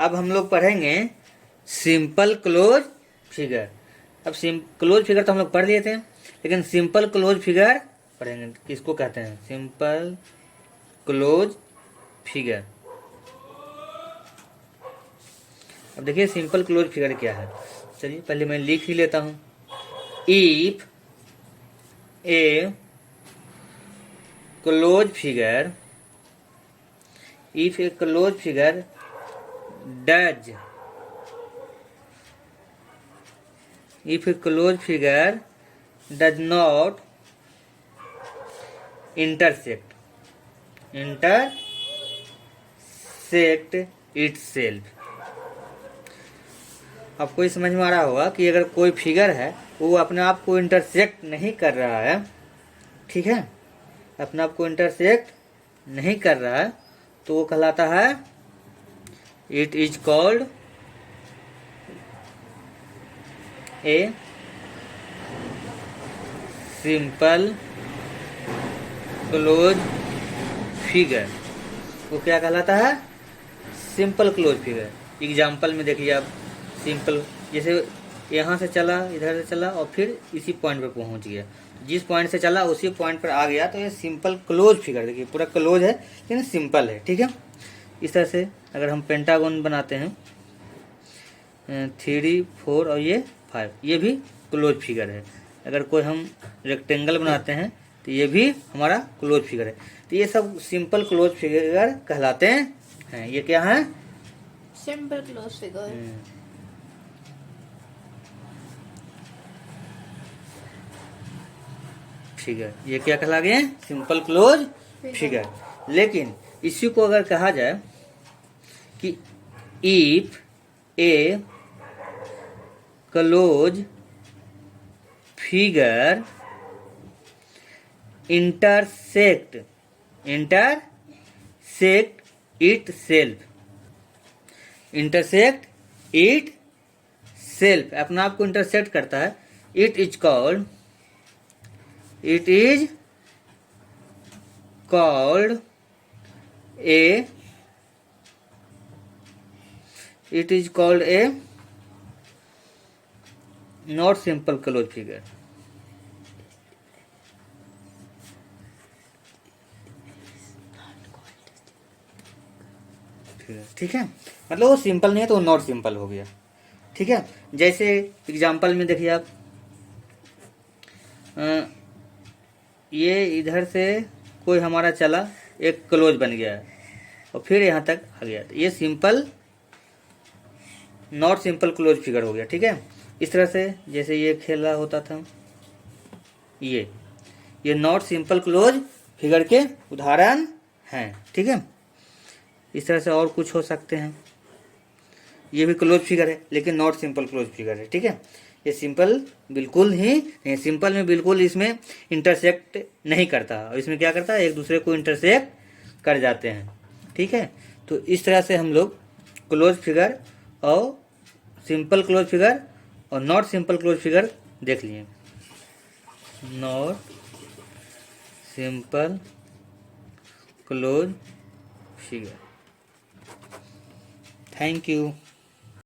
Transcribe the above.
अब हम लोग पढ़ेंगे सिंपल क्लोज फिगर। अब क्लोज फिगर तो हम लोग पढ़ लिए थे, लेकिन सिंपल क्लोज फिगर पढ़ेंगे। किसको कहते हैं? Simple close figure. अब देखिए सिंपल क्लोज फिगर क्या है। चलिए पहले मैं लिख ही लेता हूं। If A close figure, if A close figure does, if a closed figure does not intersect itself। आपको ये समझ में आ रहा होगा कि अगर कोई फिगर है वो अपने आप को इंटरसेक्ट नहीं कर रहा है, ठीक है, अपने आप को इंटरसेक्ट नहीं कर रहा है, तो वो कहलाता है it is called a simple close figure. वो क्या कहलाता है? Simple close figure. एग्जाम्पल में देखिए आप, सिंपल जैसे यहाँ से चला, इधर से चला और फिर इसी पॉइंट पे पहुंच गया। जिस पॉइंट से चला उसी पॉइंट पर आ गया, तो ये सिंपल क्लोज फिगर। देखिए पूरा क्लोज है लेकिन सिंपल है, ठीक है। इस तरह से अगर हम पेंटागन बनाते हैं 3, 4 और ये 5, ये भी क्लोज फिगर है। अगर कोई हम रेक्टेंगल बनाते हैं तो ये भी हमारा क्लोज फिगर है। तो ये सब सिंपल क्लोज फिगर कहलाते हैं। ये क्या है? Simple close figure. फिगर ये क्या कहला गए? Simple close figure. लेकिन इसी को अगर कहा जाए कि if A close figure intersect it self, अपने आप को इंटरसेक्ट करता है, it is called a not simple close figure. ठीक है, मतलब वो सिंपल नहीं है तो वो नॉट सिंपल हो गया, ठीक है। जैसे एग्जाम्पल में देखिए आप, ये इधर से कोई हमारा चला, एक क्लोज बन गया है और फिर यहाँ तक आ गया, तो ये simple not simple close figure हो गया, ठीक है। इस तरह से जैसे ये खेला होता था, ये नॉट सिंपल क्लोज फिगर के उदाहरण हैं, ठीक है। इस तरह से और कुछ हो सकते हैं। ये भी क्लोज फिगर है लेकिन नॉट सिंपल क्लोज फिगर है, ठीक है। ये सिंपल बिल्कुल ही नहीं, सिंपल में बिल्कुल इसमें इंटरसेक्ट नहीं करता, और इसमें क्या करता है? एक दूसरे को इंटरसेक्ट कर जाते हैं, ठीक है। तो इस तरह से हम लोग क्लोज फिगर और सिंपल क्लोज फिगर और नॉट सिंपल क्लोज फिगर देख लिए। Not simple close figure. Thank you.